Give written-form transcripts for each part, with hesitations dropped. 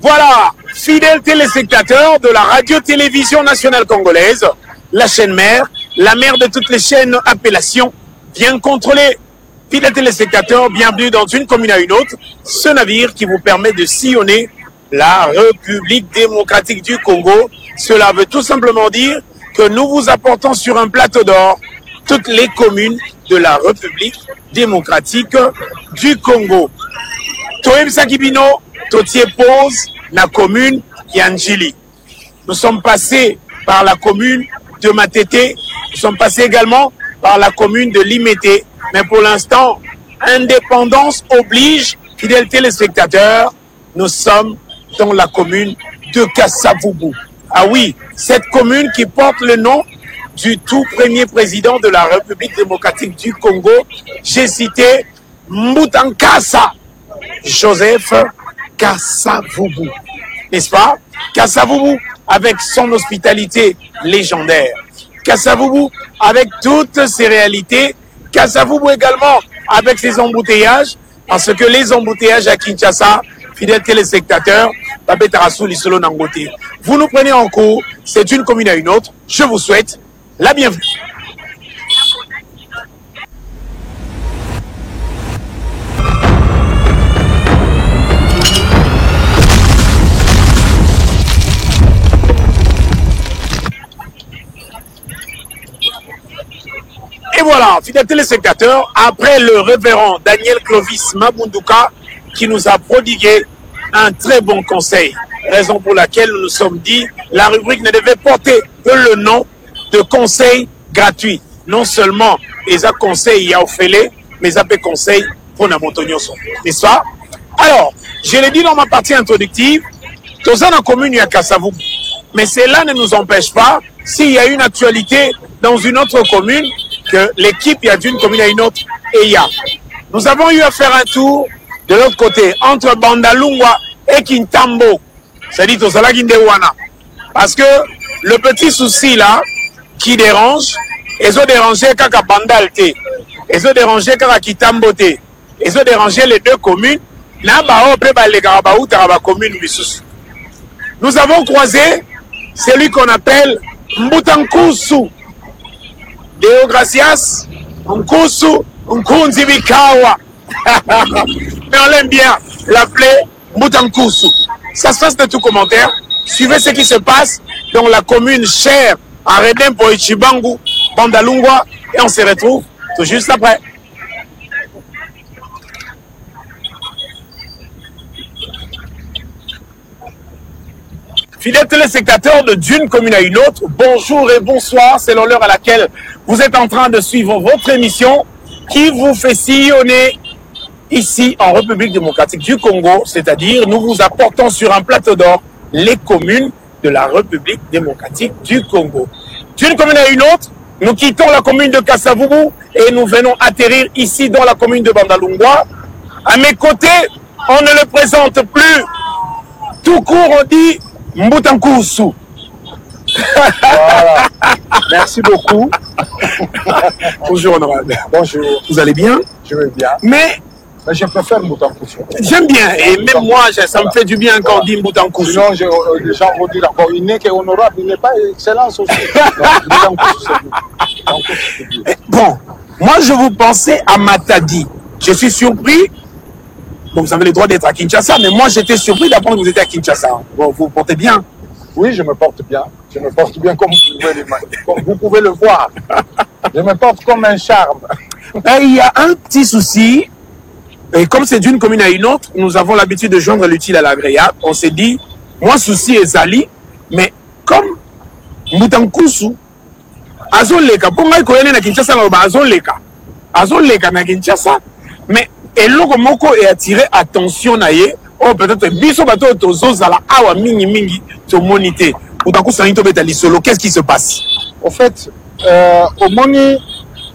Voilà, fidèles téléspectateurs de la radio-télévision nationale congolaise, la chaîne mère, la mère de toutes les chaînes appellations, bien contrôlée. Fidèles téléspectateurs, bienvenue dans une commune à une autre, ce navire qui vous permet de sillonner la République démocratique du Congo. Cela veut tout simplement dire que nous vous apportons sur un plateau d'or toutes les communes de la République démocratique du Congo. Toem Sakibino, Totier pose la commune Yanjili. Nous sommes passés par la commune de Matete, nous sommes passés également par la commune de Limete, mais pour l'instant, indépendance oblige, fidèles téléspectateurs, nous sommes dans la commune de Kasavubu. Ah oui, cette commune qui porte le nom du tout premier président de la République démocratique du Congo, j'ai cité Mbutankasa Joseph Kasavubu, n'est-ce pas? Kasavubu avec son hospitalité légendaire, Kasavubu avec toutes ses réalités, Kasavubu également avec ses embouteillages, parce que les embouteillages à Kinshasa, fidèles téléspectateurs, vous nous prenez en cours, c'est une commune à une autre, je vous souhaite la bienvenue. Et voilà, fidèles téléspectateurs, après le révérend Daniel Clovis Mabunduka qui nous a prodigué un très bon conseil, raison pour laquelle nous nous sommes dit la rubrique ne devait porter que le nom de conseil gratuit. Non seulement les conseils y a offert, mais les conseils pour Namontonioso. N'est-ce pas? Alors, je l'ai dit dans ma partie introductive, tous dans la commune, il y a Kasavubu. Mais cela ne nous empêche pas, s'il y a une actualité dans une autre commune, que l'équipe y a d'une commune à une autre, et il y a. Nous avons eu à faire un tour de l'autre côté, entre Bandalungwa et Kintambo. C'est-à-dire Tosala Kindewana. Parce que le petit souci là, qui dérange, ils ont dérangé Kaka Bandalte, ils ont dérangé Kaka Kitambote, ils ont dérangé les deux communes. Nous avons croisé celui qu'on appelle Mbutankusu. Deo Gracias, Nkusu, Nkunzi Bikawa. Mais on l'aime bien l'appeler Mbutankusu. Ça se passe de tout commentaire. Suivez ce qui se passe dans la commune chère à Redem pour Ichibangu, Bandalungwa, et on se retrouve tout juste après. Fidèles téléspectateurs de d'une commune à une autre, bonjour et bonsoir, selon l'heure à laquelle vous êtes en train de suivre votre émission qui vous fait sillonner ici en République démocratique du Congo, c'est-à-dire nous vous apportons sur un plateau d'or les communes de la République démocratique du Congo. D'une commune à une autre, nous quittons la commune de Kasavubu et nous venons atterrir ici dans la commune de Bandalungwa. À mes côtés, on ne le présente plus. Tout court, on dit Mbutankusu. Voilà. Merci beaucoup. Bonjour honorable. Bonjour. Vous allez bien? Je vais bien. Mais je préfère Mbutankusu. J'aime bien. Et même moi, ça me fait du bien quand on dit Mbutankusu. Sinon, les gens vont dire encore, il n'est qu'honorable, il n'est pas excellence aussi. Bon, moi je vous pensais à Matadi. Je suis surpris. Bon, vous avez le droit d'être à Kinshasa, mais moi j'étais surpris d'apprendre que vous étiez à Kinshasa. Bon, vous vous portez bien? Oui, je me porte bien. Je me porte bien comme vous pouvez le voir. Je me porte comme un charme. Et il y a un petit souci. Et comme c'est d'une commune à une autre, nous avons l'habitude de joindre l'utile à l'agréable. On s'est dit, moi souci est Zali, mais comme Mbutankusu, Azoleka, pour moi, il y a Kinshasa, Azoleka na Kinshasa, mais et l'autre moko est attiré attention naie. Oh peut-être biso bato tozozala awa mingi mingi to monité. Mbutankusu na to beta solo. Qu'est-ce qui se passe? Au fait, au moni,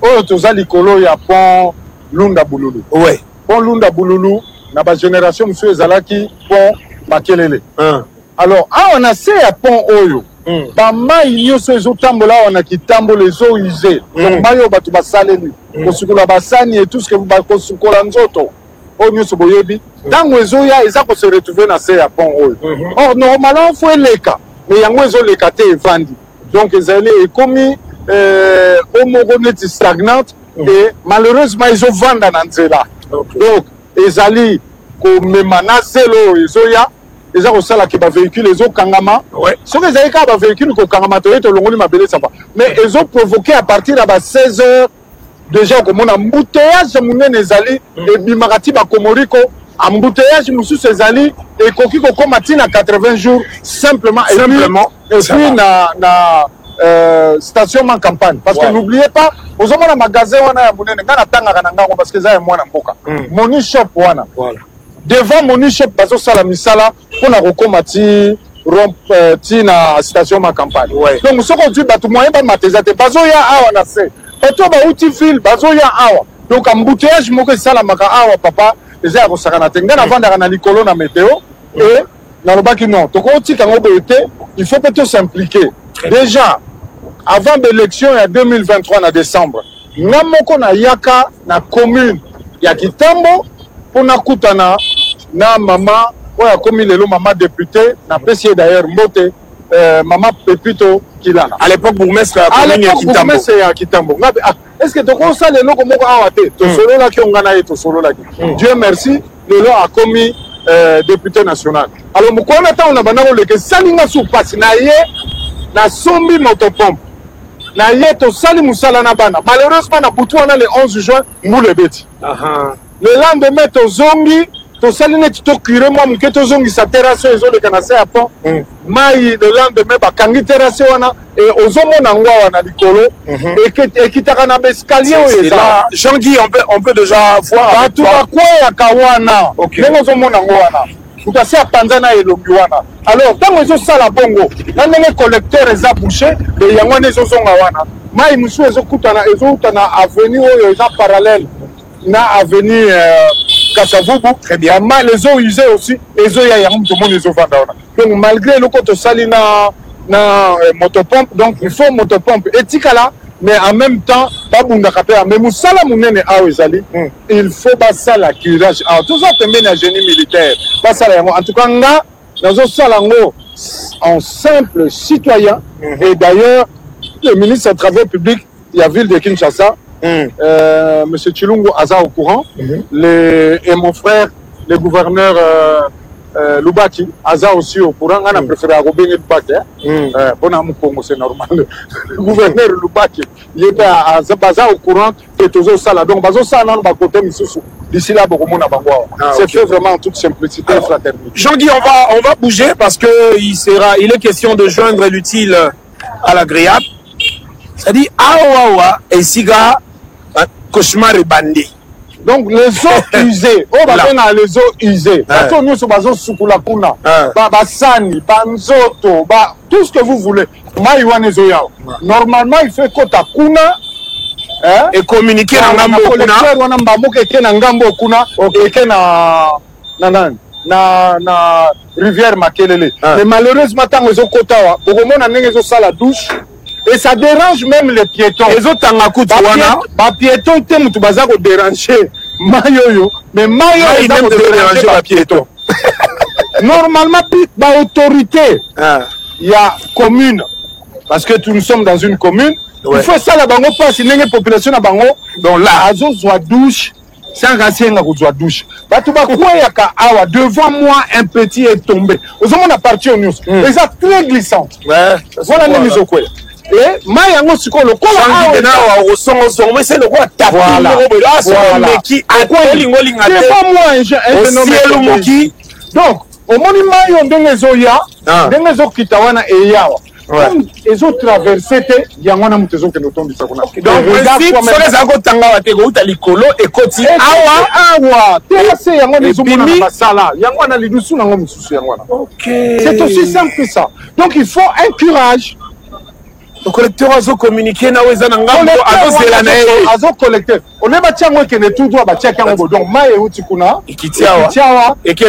oh tozali kolo ya pont Lunda Bululu. Ouais. Pont Lunda Bululu, na ba génération monsieur Zalaki pont Makelele. Alors, on a ces pont oyo. Ba mai nyoso ezotambola on a kitambo les eaux usées. Donc mayo batu basaleli. Kosukula basani et tout ce que vous bakosukola nzoto. oyo nyonso boyebi ntango ezoya eza kose retrouve na se ya pont oyo or normalement fo eleka mais yango ezoleka te evandi donc ezali ekomi omoko neti stagnante et malheureusement ezovanda na nzela donc ezali komema na zelo oyo ezoya eza kosalaka bavéhicule ezokangama soki ezali kaka bavéhicule kokangama toye tolongoli mabele sapa mais ezoprovoke à partir ya ba 16 heures déjà komona embouteillage monene ezali ebimaka ti bakomoriko embouteillage mosusu ezali ekoki kokoma ti na 80 jours simplement et puis na stationnement campagne parce que n'oubliez pas ozomona magasin wana ya monene nga natangaka na ngango parce que eza ya mwana mboka moni shop wana devant moni shop bazosala misala mpona kokoma ti ti na stationnement campagne donc soki ozwi bato moyen bamata eza te bazoya awa na se bato bauti file bazoya awa donc embouteillage moko esalamaka awa papa eza ya kosakana te nga navandaka na likolo na météo et nalobaki non tokotika yango boye te il faut peut s'impliquer déjà avant l'élection ya 2023 na décembre nga moko na yaka na commune ya Kitambo mpona kutana na mama oyo akomi lelo mama député na pesi d'ailleurs mbote mama Pepito Kilana à l'époque bourgmestre ya Kitambo ngabe est-ce que tokosala eloko moko awa te tosololaki onga na ye tosololaki Dieu merci lelo akomi député national alors mokona ntango na banda koleka esalinga supasi na ye na sombi motopompe na ye tosali mosala na bana malheureusement na butu wana le 11 juin mbula ebeti le lendemain tozongi tosali neti tokure mwa moke tozongisa terrasse oyo ezoleka na se ya pont mai le lendemain bakangi terrasse wana ozomona ngo awa na likolo ekitaka na baescalier oyo eza Jean-Guy on peut déjà voir bato bakweyaka wana ndenge ozomona ngo wana moto asi apanza na elongi wana alors ntango ezosala bongo na ndenge collecteur eza bouché yango wana ezozonga wana mai mosusu ezouta na avenue oyo eza parallèle na avenue Kasavubu ya mal ezouse aussi ezoya yango moto moni ezovanda wana donc malgré eloko tosali na motopompe donc il faut motopompe etikala mais en même temps babundaka mpe mais mosala monene awa ezali il faut basala curage awa toza pembeni ya génie militaire basala yango en tout cas nga nazosala yango en simple citoyen et d'ailleurs le ministre des Travaux publics ya ville de Kinshasa monsieur Chilungu aza au courant et mon frère le gouverneur Lubaki aza aussi au courant on a préféré à Robin Lubaki bon à Congo c'est normal le gouverneur Lubaki il est à Zabaza au courant et tous ça là donc bazo ça dans ba côté misusu d'ici là beaucoup monde bango c'est fait vraiment en toute simplicité et fraternité. Jean-Guy on va bouger parce que il est question de joindre l'utile à l'agréable, c'est-à-dire awa et siga cauchemar et bandit. Donc les eaux usées, on va faire les eaux usées. Bato nyonso bazo sukula kuna, basani, banzoto, tout ce que vous voulez. Mai wana ezoya. Normalement il fait kota kuna et communiquer na ngambo kuna. Wana mbamuka eke na ngambo kuna, eke na rivière Makelele. Mais malheureusement tango ezokota wa, bokomona ndenge ezosala douche. Et ça dérange même les piétons. Les autres les piétons, tu vas déranger Mayoyo, mais Mayoyo il aime déranger les piétons. Normalement, l'autorité, il y a commune, parce que nous sommes dans une commune. Il faut ça la bango passe, il y a une population à bango. Donc là, azo soit douche, sans racine na soit douche. Batuba quoi yaka awa devant moi un petit est tombé. Aux hommes on a parti au news. Les a très glissantes. Voilà les mises au coin. Et mayango siko lokola awa na wa songo mais c'est le roi taper le qui a quoi lingolinga c'est pas moi un phénomène moki donc au monument yo ndenge zoya ndenge zo kitawana e yawa ezo traverser te yango na mutezo ke notondisa kuna donc principe sole za ko tanga wa te ko uta likolo e koti awa terrasse yango nezo mona basala yango na lidusu nango mususu yango na c'est aussi simple que ça donc il faut un courage. Le collecteur a communiqué na weza na ngambo azozela na ye azo collecteur on est bati yango ke ne tout droit bati yango donc mai uti kuna ikitiawa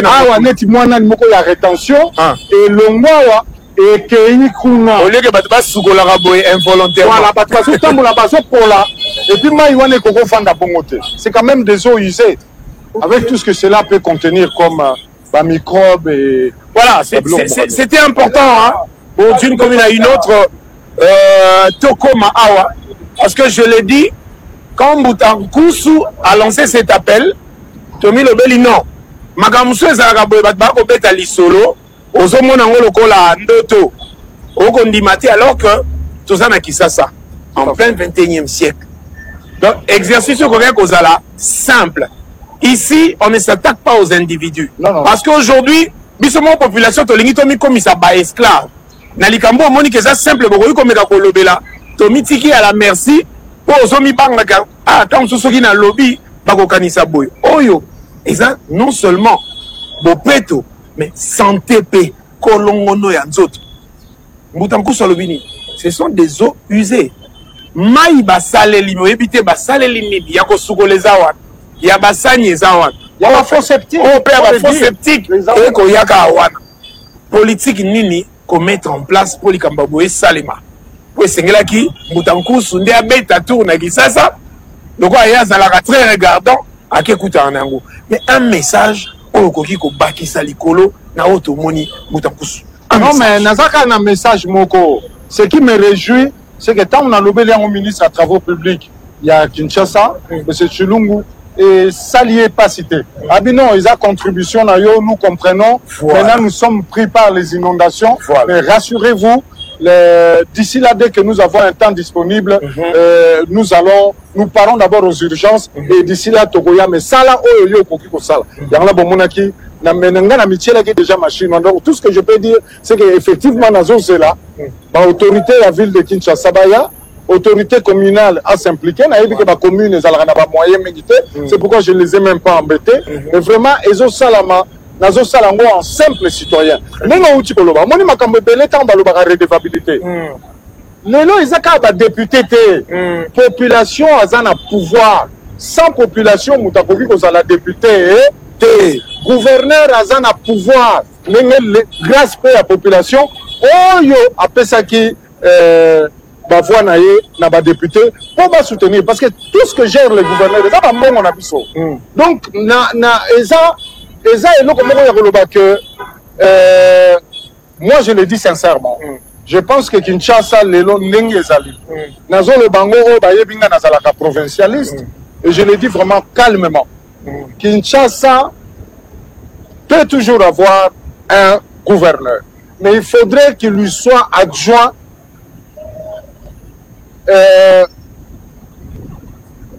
awa neti mwana moko ya rétention et longwawa et keyi kuna au lieu que bato basukola boye involontairement voilà bato bazotambola bazopola et puis mai wana ekoko fanda bongo te c'est quand même des eaux usées avec tout ce que cela peut contenir comme microbes et... Voilà, c'était important, hein, d'une commune à une autre, Tokoma Awa, parce que je l'ai dit, quand Mbutankusu a lancé cet appel, Tomi Lobeli non, Makamusu ezalaka boye bato bakobeta lisolo, ozomona ngo lokola ndoto, okondimati alors que toza na Kisasa, en plein 21e siècle. Donc, exercice kozala simple. Ici, on ne s'attaque pas aux individus. Non. Parce qu'aujourd'hui, bisomon population tolingi tomi comme ça ba esclave. Na likambo moni que ça simple bokoyi comme ka kolobela. Tomi tiki à la merci pour ozomi bangaka. Ah, tant soki na lobby bakokanisa boy. Oyo, exact, non seulement bopeto, mais santé pe kolongono ya nzoto. Mbutanku solobini, ce sont des eaux usées. Mai basaleli moyebite basaleli nidi ya kosukoleza wana. Ya basani ezawana. Ya ba faux septique. On peut avoir faux septique. Et qu'on y a qu'à wana. Politique nini qu'on mettre en place pour les Kambaboué Salema. Pour sengela qui Mbutanku sunde a beta tourna qui ça. Donc il y a zalaka très regardant à qui écoute en ango. Mais un message au koki ko baki salikolo na otomoni Mbutanku. Non mais nazaka un message moko. Ce qui me réjouit, c'est que tant on a lobé au ministre à travaux publics, il y a Kinshasa, M. Chilungu, et ça n'y est pas cité. Ah bien non, ils ont contribution, nous comprenons. Voilà. Maintenant, nous sommes pris par les inondations. Voilà. Mais rassurez-vous, d'ici là, dès que nous avons un temps disponible, nous parlons d'abord aux urgences. Et d'ici là, Togoya, mais ça là, il y a bon monaki. Déjà machine. Donc, tout ce que je peux dire, c'est qu'effectivement, dans ce là, l'autorité de la ville de Kinshasa, autorité communale à s'impliquer. La commune, elle a pas moyen méditer. C'est pourquoi je ne les ai même pas embêtés. Mais vraiment, ils ont salama, ils ont salango en simple citoyen. Mais non, tu peux le voir. Moi, je me redevabilité. Les lois, ils ont des députés. Population, ils ont un pouvoir. Sans population, ils ont la députée. Gouverneur, ils ont un pouvoir. Grâce à la population, oh yo, après ça qui. Voix na ba député pour ba soutenir parce que tout ce que gère le gouverneur ça va bon on a biso donc eza et nous comme que moi je le dis sincèrement je pense que Kinshasa lelo ndenge ezali nazo le bango ba yebinga na zalaka provincialiste et je le dis vraiment calmement Kinshasa peut toujours avoir un gouverneur mais il faudrait qu'il lui soit adjoint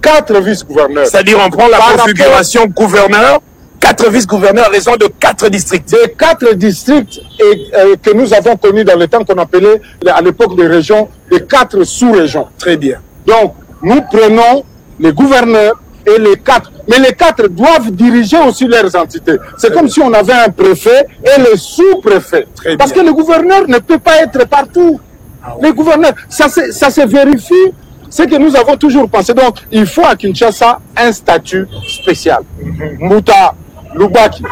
4 vice-gouverneurs. C'est-à-dire on prend la configuration gouverneur, 4 vice-gouverneurs à raison de 4 districts. De 4 districts que nous avons connus dans le temps qu'on appelait à l'époque des régions, les 4 sous-régions. Très bien. Donc nous prenons les gouverneurs et les 4. Mais les 4 doivent diriger aussi leurs entités. C'est comme si on avait un préfet et le sous-préfet. Parce que le gouverneur ne peut pas être partout. Les gouverneurs, ça se vérifie, c'est que nous avons toujours pensé. Donc, il faut à Kinshasa un statut spécial. Mouta Lubaki,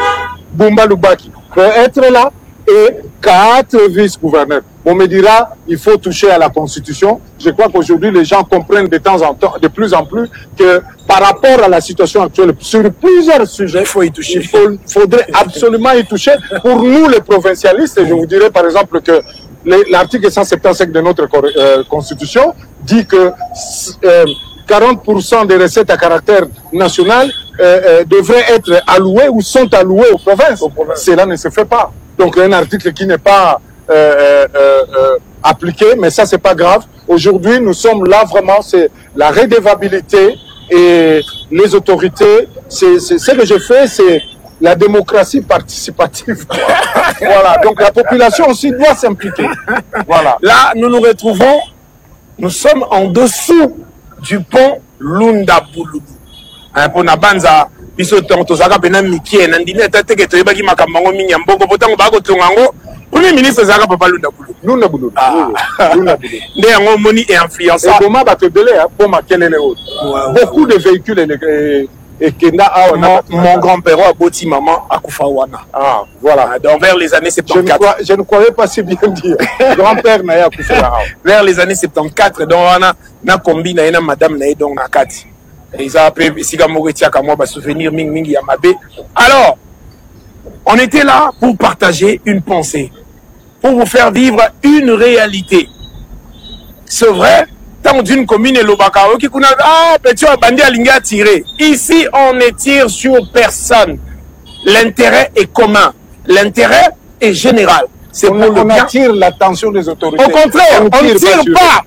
Bumba Lubaki peut être là et 4 vice-gouverneurs. On me dira, il faut toucher à la Constitution. Je crois qu'aujourd'hui, les gens comprennent de temps en temps, de plus en plus, que par rapport à la situation actuelle, sur plusieurs sujets, il faut y toucher. Il faudrait absolument y toucher. Pour nous, les provincialistes, et je vous dirais par exemple que l'article 175 de notre Constitution dit que 40% des recettes à caractère national devraient être allouées ou sont allouées aux provinces. Cela ne se fait pas. Donc, un article qui n'est pas appliqué, mais ça, c'est pas grave. Aujourd'hui, nous sommes là vraiment, c'est la redevabilité et les autorités. Ce que je fais, c'est la démocratie participative. Voilà. Donc la population aussi doit s'impliquer. Voilà. Là, nous nous retrouvons, nous sommes en dessous du pont Lunda Boulou. Pour Nabanza, biso tozaka pena mikie nandine tateke toyebaki makambango minya mbongo potango bako tongango. Premier ministre Zaka Papa Lunda Boulou. Lunda Boulou. Lunda Boulou. Nde yango moni et influençant. Et comment va te délai pour ma quelle autre. Beaucoup de véhicules et Kenda mon grand-père a boti maman à Koufawana. Ah, voilà. Donc vers les années 74. Je ne croyais pas si bien dire. Grand-père n'a pas vers les années 74, donc on a combi na madame na donc na kati. Ils ont appelé Sigamoretiak à moi, souvenir Ming Ming Yamabe. Alors, on était là pour partager une pensée, pour vous faire vivre une réalité. C'est vrai, tant d'une commune et l'Obakaro qui connaît, ah, petit bandit à linga tiré. Ici, on ne tire sur personne. L'intérêt est commun. L'intérêt est général. C'est pour le bien. On attire l'attention des autorités. Au contraire, on ne tire pas.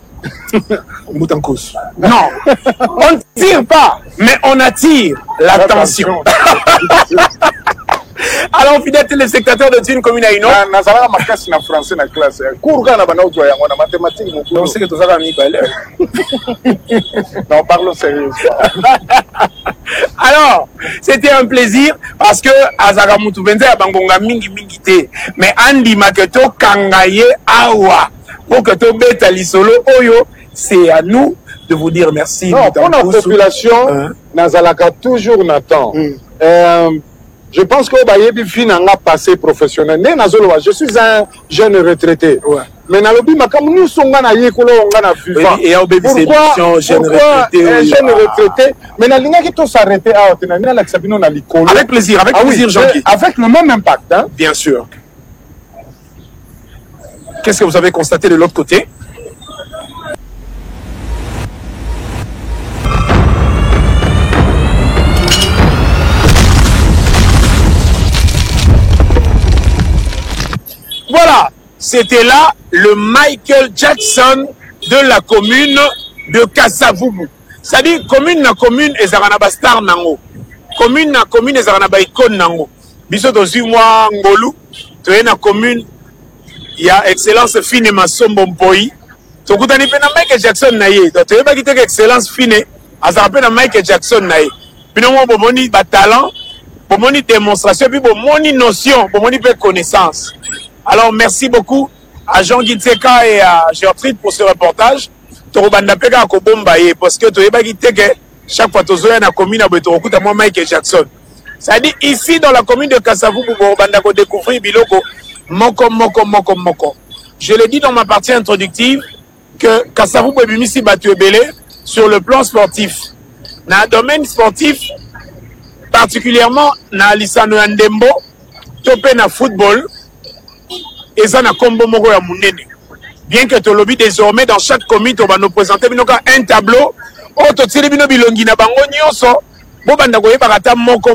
Non, on ne tire pas, mais on attire l'attention. Alors, fidèles téléspectateurs de Tune Commune à une autre. Nazara Makas na français na classe. Cours quand on a besoin de mathématiques. On sait que tout ça va mis balai. Non, parlons sérieusement. Alors, c'était un plaisir parce que Azara Moutoubende a bangonga mingi mingi te. Mais Andy Maketo Kangaye Awa. Pour que tu bêtes l'isolo Oyo, c'est à nous de vous dire merci. Non, pour la population, Nazalaka toujours n'attend. Je pense que Bayebi Fin a passé professionnel. Je suis un jeune retraité. Ouais. Mais dans le but, nous sommes en Yékolo, on a FIFA. Pourquoi un jeune retraité? Mais dans le qui s'arrêter à avec plaisir, Jean-Guy. Avec le même impact. Hein? Bien sûr. Qu'est-ce que vous avez constaté de l'autre côté? Voilà, c'était là le Michael Jackson de la commune de Kasavubu. C'est-à-dire, commune na commune, ezarana star nango. Commune na commune, ezarana icône nango. Biso tozi moi ngolu, tu es na commune, il y a excellence fine masombo mpoi. Tokutani pe na Michael Jackson na ye. Donc tu es pas quitter excellence fine, azarape na Michael Jackson na ye. Bino mo bomoni ba talent, bomoni démonstration, puis bomoni notion, bomoni pe connaissance. Alors, merci beaucoup à Jean-Guy Tseka et à Gertrude pour ce reportage. Parce que chaque fois que tu as commune, tu as Michael Jackson. C'est-à-dire, ici, dans la commune de Kasavubu, tu as découvrir Biloko, Moko. Je l'ai dit dans ma partie introductive que Kasavubu est Bimisi Batuebele sur le plan sportif. Dans le domaine sportif, particulièrement dans Lissano Ndembo, topé dans le football, et ça n'a combo moko ya munene. Bien que tu lobby désormais dans chaque commune on va nous présenter un tableau oh to tsiri bino bilongi na bango nyonso bo banda ko yeba kata moko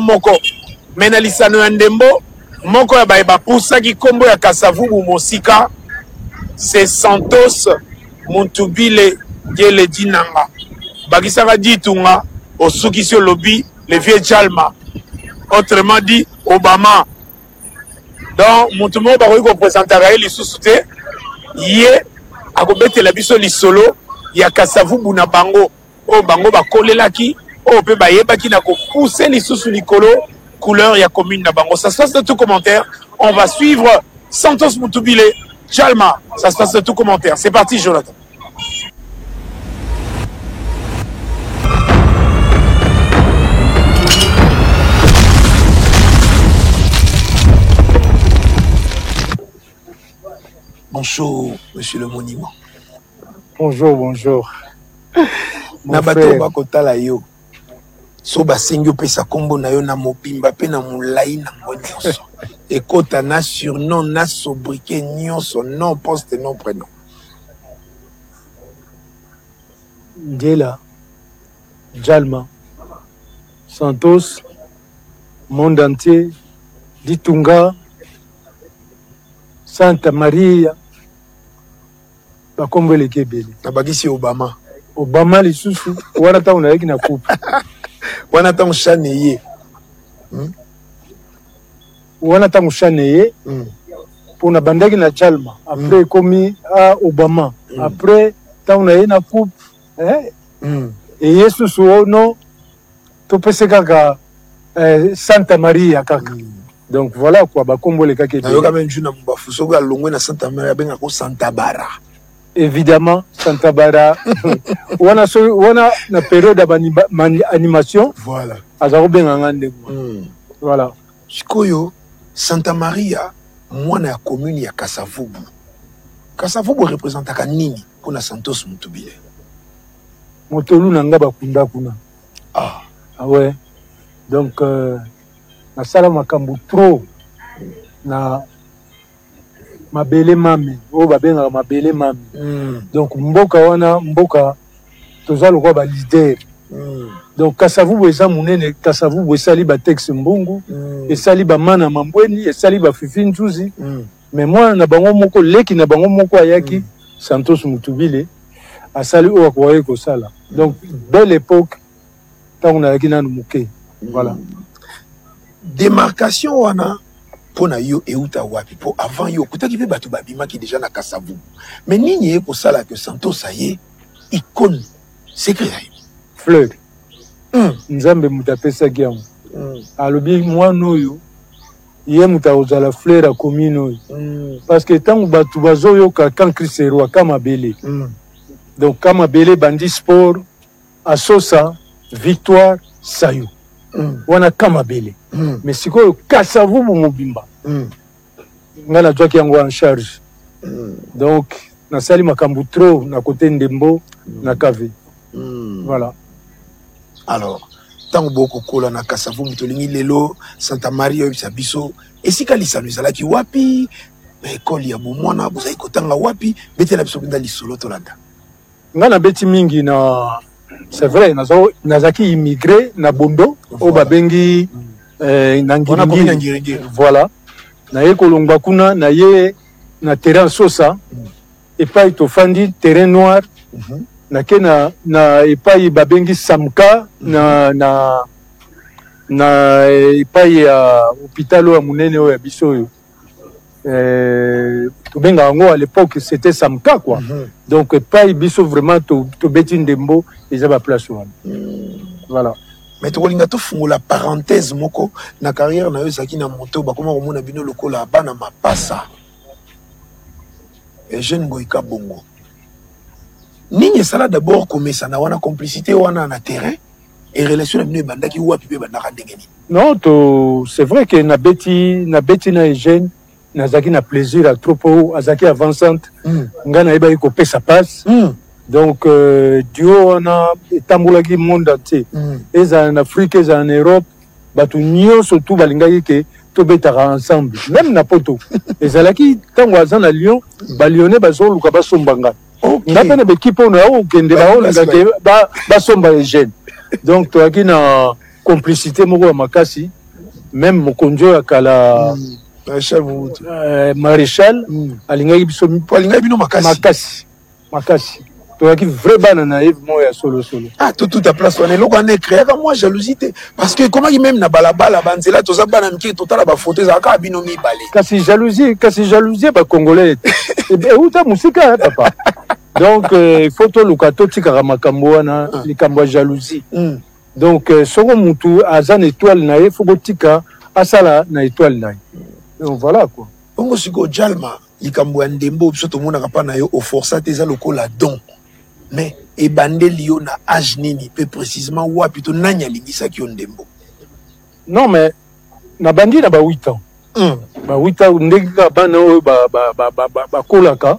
mais na Lisano ya Ndembo moko ya ba poussa ki kombo ya Kasavubu mosika c'est Santos Muntubile Gele Dinanga bakisaka ditunga osukisi lobby le vieux Jalma, autrement dit Obama. Donc, mon tout le monde va présenter les sous-soutés. Yé, à Gobete la biso li solo, il y a Kasavubu na bango. Oh, bango va coller là qui. Oh, peut bailler qui n'a qu'au pousser les sous li colo. Couleur, il y a commune na bango. Ça se passe de tout commentaire. On va suivre Santos Muntubile, Jalma. Ça se passe de tout commentaire. C'est parti, Jonathan. Bonjour, monsieur le monument. Bonjour. Nabato bakotala yo. So basengi opesa kombo na yo na mobimba pe na mulai na nyonso. Ekota na surnom na sobriquet nyonso, nom poste nom prénom. Ndela, Jalma, Santos, monde entier, Ditunga, Santa Maria. Bakombo le kebele. Nabagisi Obama. Obama li susu wana ta unaweki na coupe. Wana ta mshaneye. Wana ta mshaneye. Pour na bandaki na Jalma. Après komi à Obama. Après ta unaweki na coupe. Et Yesu suono to pese kaka Santa Maria kaka. Donc voilà quoi bakombo le kaka. Na yoka même juna mbafuso ga longwe na Santa Maria benga ko Santa Bara. Évidemment, Santa Bara. On a la période d'animation. Voilà. Voilà. Chikoyo, Santa Maria, moi, na commune ya Kasavubu. Kasavubu représente à nini pour la Santos Muntubile. Motolu nanga bakunda kuna. Ah. Ah ouais. Donc, nasala makambo trop na mabele mami. Oh, babenga mabele mami. Donc, mboka wana, mboka, toza lokwa ba leader. Donc, Kasavubu eza munene, Kasavubu esali ba Tex Mbungu, esali ba Mana Mambweni, esali ba Fifi Nzuzi. Mais moi, na bango moko, leki na bango moko ayaki, Santos Mutubile, asali owa kwaye kosala. Donc, belle époque, tant on a yaki nanu muke. Voilà. Démarcation wana, pona yo euta wapi, po avant yo, kutaki pe batu babima ki déjà na Kasavubu. Mais nini ye kosala que Santos aye, icône, secret aye. Fleur. Nzambe mutapesaki yango. Alobi mwana oyo ye muta ozala fleur a commune oyo. Parce que tango batu bazoyoka quand Christ est roi kama bele. Donc kama bele bandi sport asosa victoire sayo. Wana kama bele. Mais sikoyo Kasavubu mobimba. Ngana jwaki yango en charge. Donc nasali makambu trop na côté Ndembo na Kave. Voilà. Alors, tant beaucoup kola na Kasavubu tolingi lelo Santa Maria biso esika lisano ezalaki wapi école ya bomwana bozai kotanga wapi betela biso binda lisolo tolanda. Ngana beti mingi na c'est vrai nazaki immigré na Bondo o babengi na Ngirengire. Voilà. Na ye kolongwa kuna na ye na terrain sosa epai tofandi terrain noir. Nake na epai babengi Samka na epai ya hôpital ya munene ya biso yo to benga ngo à l'époque c'était Samka quoi. Donc epai biso vraiment to beti Ndembo eza ba place wana. Voilà. Mais to linga to fungola parenthèse moko na carrière na yo zaki na moto ba koma komona bino lokola bana mapasa et jeune Goïka Bongo. Nini sala d'abord comme ça na wana complicité wana na terrain et relation na bino bandaki wapi pe bandaka ndengeni. Non to c'est vrai que na beti na jeune na zaki na plaisir à trop azaki avançante ngana eba ko pesa passe. Donc duo wana tambulaki monde entier. Eza en Afrique, eza en Europe, batu nyonso tout balingaki ke to betaka ensemble. Même na poto. Ezalaki tango aza na Lyon, ba Lyonnais bazoluka basombanga. Ndapene bekipe ono ya okende baolanga ke basomba les jeunes. Donc toaki na complicité moko ya makasi, même mokonjo ya kala Maréchal alingaki biso alingaki bino makasi. Toaki vrai bana naïve moya solo. Ah tout à place on est là on est créé comme moi jalousie parce que comment même na balabala banzela toza bana mki totala ba photos aka bino mi balé. Kasi jalousie ba congolais. Et ben uta musika papa. Donc il faut to lukato tika makambo wana likambo jalousie. Donc soko mutu azan étoile na ye faut tika asala na étoile na. Donc voilà quoi. Bongo siko Jalma likambo ya Ndembo biso to mona kapa na yo au forçat eza lokola don. Mais et bandeli yo na âge nini peu précisément ou plutôt nanya lingisa ki Ndembo. Non mais na bandi na ba 8 ans. Ba 8 ans ndeka bana o ba kolaka.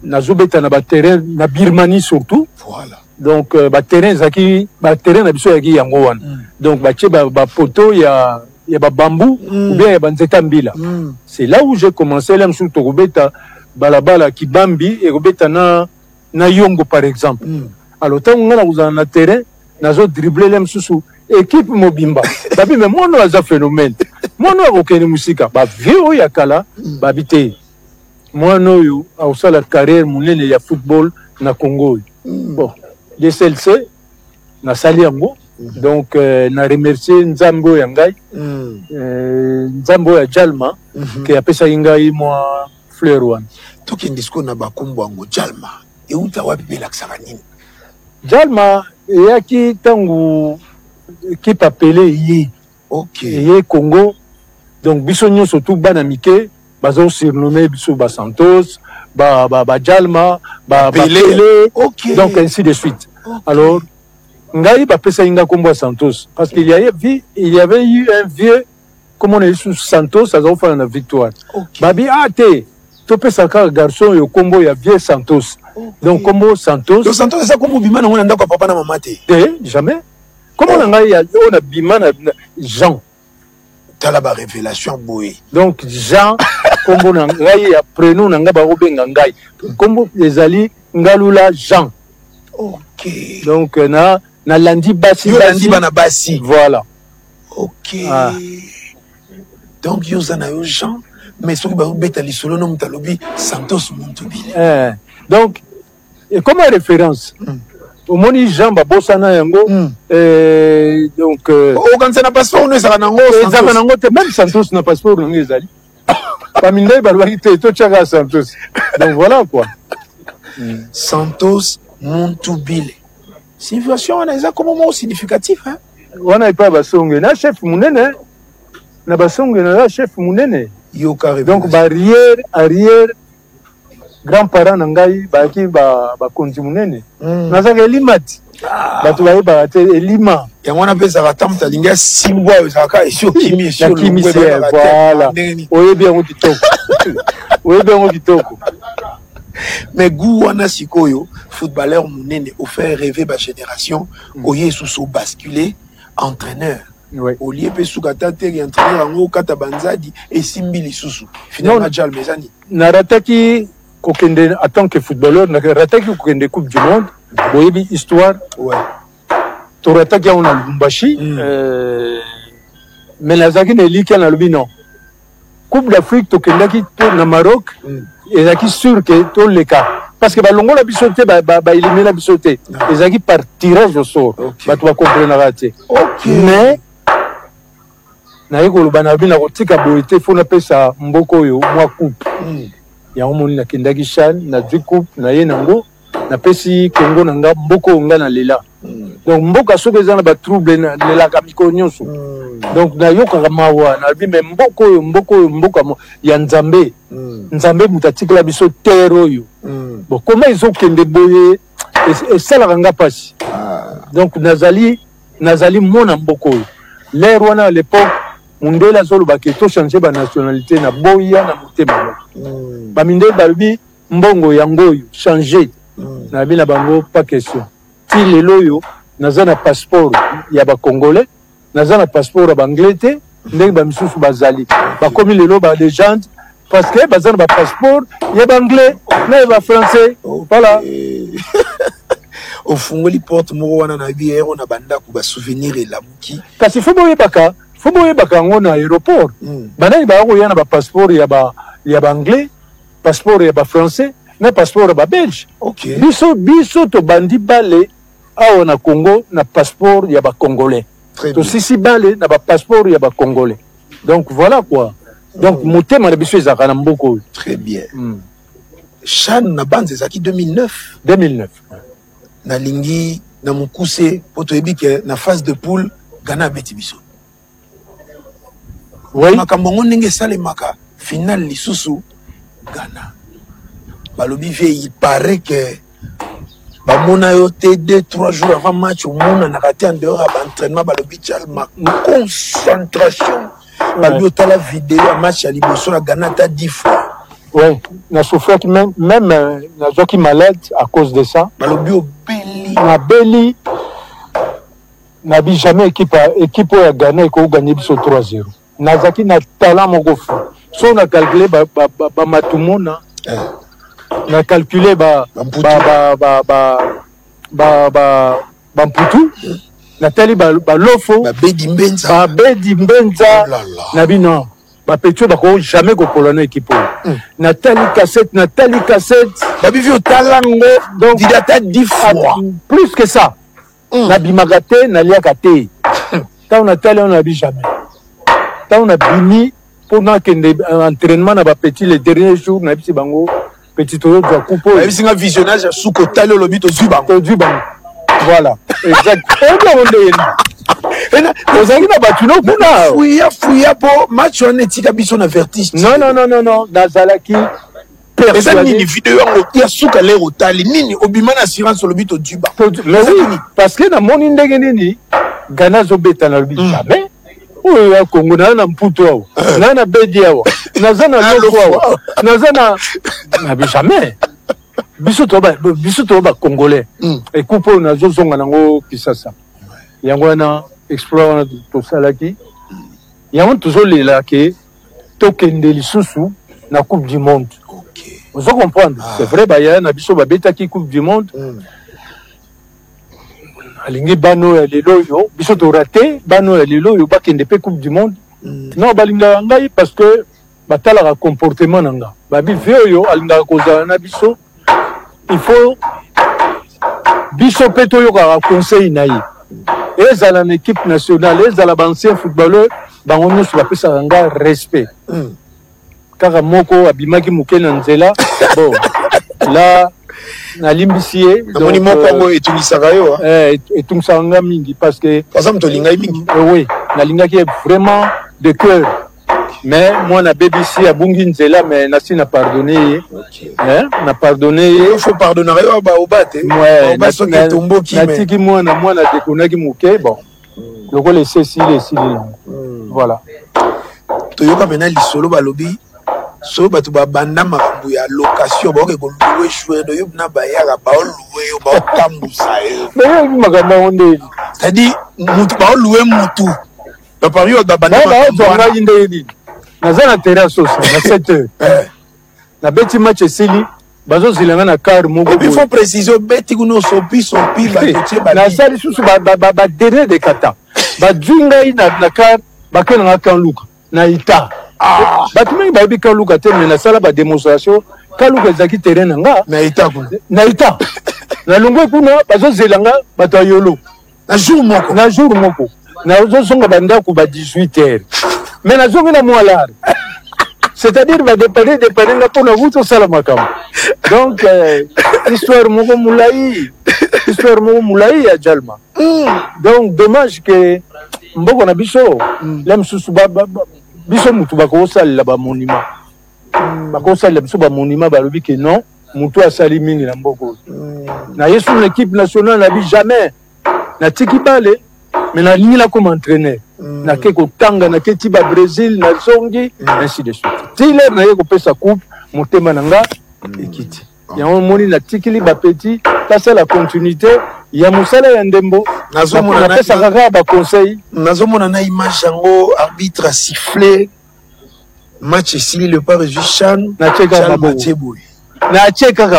Na zobeta na ba terrain na Birmanie surtout. Voilà. Donc ba terrain na biso yaki yango wana. Donc ba tche ba poto ya ba bambou ou bien ya banzeta mbila. C'est là où j'ai commencé là sur Tokobeta balabala Kibambi et Robeta na Yongo par exemple. Alors tant on a dans le terrain, nazo dribbler l'em sous équipe mobimba. Babi mais moi no a phénomène. Moi no aucune musique. Ba vieux yakala babité. Moi no yo a aussi la carrière monene ya football na Congo. Bon, les CLC na saliango. Donc na remercier Nzambo Yangai, Nzambo ya Jalma qui a pesa Yangai moi fleur one. Tout qui disco na bakumbo ango Jalma et où tawa bébé l'axaranine. Jalma yaki tangu qui appelé yi. OK. Yi Congo. Donc bisonyo surtout banamike bazo surnommé biso ba Santos, ba Jalma, ba Pelé. OK. Donc ainsi de suite. Okay. Alors Ngai ba pesa inga kombo Santos parce qu'il y avait eu un vieux comment on est sous Santos ça va faire une victoire. Okay. Babi ate to pesa ka garçon yo kombo ya vieux Santos. Okay. Donc kombo Santos. Donc Santos ça kombo bima na ndako papa na mama te. Jamais. Comment on a bimana Jean. T'as la révélation boy. Donc Jean, comme on a prénom nanga barobe ngangai. Comme les ali ngalula Jean. Ok. Donc na landi basi. Yo landi bana basi. Voilà. Ok. Donc yo zana yo Jean, mais ce qui va beta li solo no mtalobi Santos Montubile. Donc comme référence. Au moni Jean babosana yango donc quand ça n'a pas passeport on est ça nango même Santos n'a passeport on est ali Paminde balwaki to tchaka Santos donc voilà quoi Santos Montubile situation on a comme mot significatif hein on a pas basonge na chef munene na basonge na chef munene yo carré donc barrière arrière grand-parents nangai baki ba konti munene nazaka elimati bato baye barate elima yango on appelle ça ratam talinga simbwa ezaka esio kimi esio kimi voilà oyebi yango kitoko mais goût wana sikoyo footballeur munene au fait rêver ba génération oye sous basculer entraîneur au lieu pe sukata te entraîneur ngo kata banzadi et simbi lisusu finalement jal mezani narataki kokende en tant que footballeur narataki kokende coupe du monde boyebi histoire torataki on a Lubumbashi mais nazaki ne liki na lobi non coupe d'Afrique tokendaki na Maroc ezaki sûr que to le cas parce que balongo la bisoté ba éliminer la bisoté ezaki par tirage au sort bato ba comprendre raté mais na yeko lobana bina kotika boité faut na pesa mboko yo mwa coupe ya omoni na kendaki chan na du coupe na ye nango na pesi kongo nanga mboko nga na lela donc mboka soki eza na ba trouble na lela kamiko nyonso donc na yoka mawa na bi me mboko ya nzambe nzambe mutatikela biso terre yo bon comment ils ont kende boye et ça la ranga pasi donc nazali mona mboko l'air wana à l'époque mundela solo baketo changer ba nationalité na boya na mutema ba minde balbi mbongo yango changer na bina bango pas question ti lelo yo naza na passeport ya ba congolais naza na passeport ya ba anglais te ndenge ba misusu bazali ba komi lelo ba légende parce que baza na ba passeport ya ba anglais na ba français voilà au fungoli porte moko wana na bière on a banda ku ba souvenir et la muki kasi fo boye baka ngo na aéroport bana ba ko yana ba passeport ya ba anglais passeport ya ba français na passeport ya ba belge biso to bandi bale awa na Congo na passeport ya ba congolais to sisi bale na ba passeport ya ba congolais donc voilà quoi donc motema na biso ezaka na mboko très bien Chan na banze zaki 2009 na lingi na mukuse poto ebike na phase de poule Ghana beti biso makambo ngo ndenge salemaka final lisusu Ghana balobi il paraît que bamona yo te 2-3 jours avant match omona na kati en dehors à l'entraînement balobi tchalma concentration balobi otala vidéo ya match ya liboso na Ghana ta 10 fois ouais na souffert même na zoki malade à cause de ça balobi obeli na beli na bi jamais équipe ya Ghana ko gagner biso 3-0 nazaki na talent moko fou so na calculer ba matumona na calculer ba mputu na tali ba lofo ba bedi mbenza na bino ba petio ba ko jamais ko polona équipe na tali cassette ba bivi au talango donc didata 10 fois plus que ça na bimagate na liaka te ta na tali on a bi jamais ta on a bini pendant que entraînement na ba petit les derniers jours na bisi bango petit toyo de coupe et puis un visionnage sous côté le lobby to zuba voilà exact fouilla pour match on etika biso na vertige non nazalaki personne ni vidéo ya suka le rotali nini obima na assurance lobby to zuba parce que na moni ndenge nini Ghana zo beta na lobby jamais oyo Congo na mputo awo na bedi awo nazana loko awo nazana na jamais biso to ba congolais et coupe na zo zonga nango Kisasa yango wana exploit wana tosalaki yango tozolela ke tokende lisusu na coupe du monde. Vous comprenez, c'est vrai baya na biso babetaki coupe du monde. Alingi bano ya lelo yo biso to raté bano ya lelo yo bakende pe coupe du monde. Non balinga ngai parce que batala comportement nanga. Babi veo yo alinga kozala na biso. Il faut biso peto yo ka conseil na yi. Ezala na équipe nationale, ezala ba ancien footballeur, bango nyonso bapesa nga respect. Kaka moko abimaki muke na nzela. Bon, là nalimbisi ye namoni moko yango etungisaka yo etungisaka nga mingi parce que par exemple tolingai mingi oui nalingaki vraiment de cœur mais moi na BBC abungi nzela mais nasi na pardonné ye na pardonné ye il faut pardonner yo ba obate ba so ke tomboki mais natiki mwana dekonaki muke bon lokola esili voilà toyoka mena lisolo balobi so bato babanda makambo ya location baoke koluwe joueur do yo na bayaka baoluwe yo baokambusa yo mais makambo onde c'est-à-dire mutu baoluwe mutu parmi yo babanda baozonga indeni naza na terrain sosa na 7 heures na beti match esili bazozilanga na car moko il faut préciser beti kuno sopi batie ba na sali susu ba dernier de kata badjinga na car bakenanga kan luka na ita bato mingi bayebi kaluka te me nasala bademonstration kaluka ezalaki terrain na nga na ita na longwe kuna bazozelanga bato ya yolo na jour moko nazozonga bandako ba 18 heures me nazongi na mwalare c'est-à-dire badepane nga mpona vu tosala makambo donc histoire moko mulai ya jalma donc dommage ke mboko na biso la misusu biso mutu bakosalela bamonima bakosalela biso bamonima balobi ke non mutu asali mingi na mboko na ye sur l'équipe nationale nabi jamais natiki bale mais nalingi nakoma entraîneur nake kotanga nake ti Brésil nazongi ainsi de suite tiler naye kopesa coupe motema na nga ekiti yango moni natikili bapeti tasala continuité ya mosala ya ndembo napesa kaka baconseil nazomona na image yango arbitre a sifflé match esili le pas reçu Chan natie kaka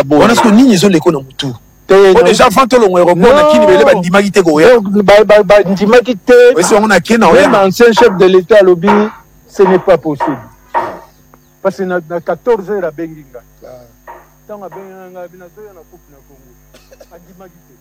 boye on a ce que nini ezoleko na mutu déjà fantolongo aéroport na kini bele bandimaki te koya bandimaki te même ancien chef de l'état alobi ce n'est pas possible parce que na 14 heures abengi nga ntango abengi nga binazoya na coupe na Congo andimaki te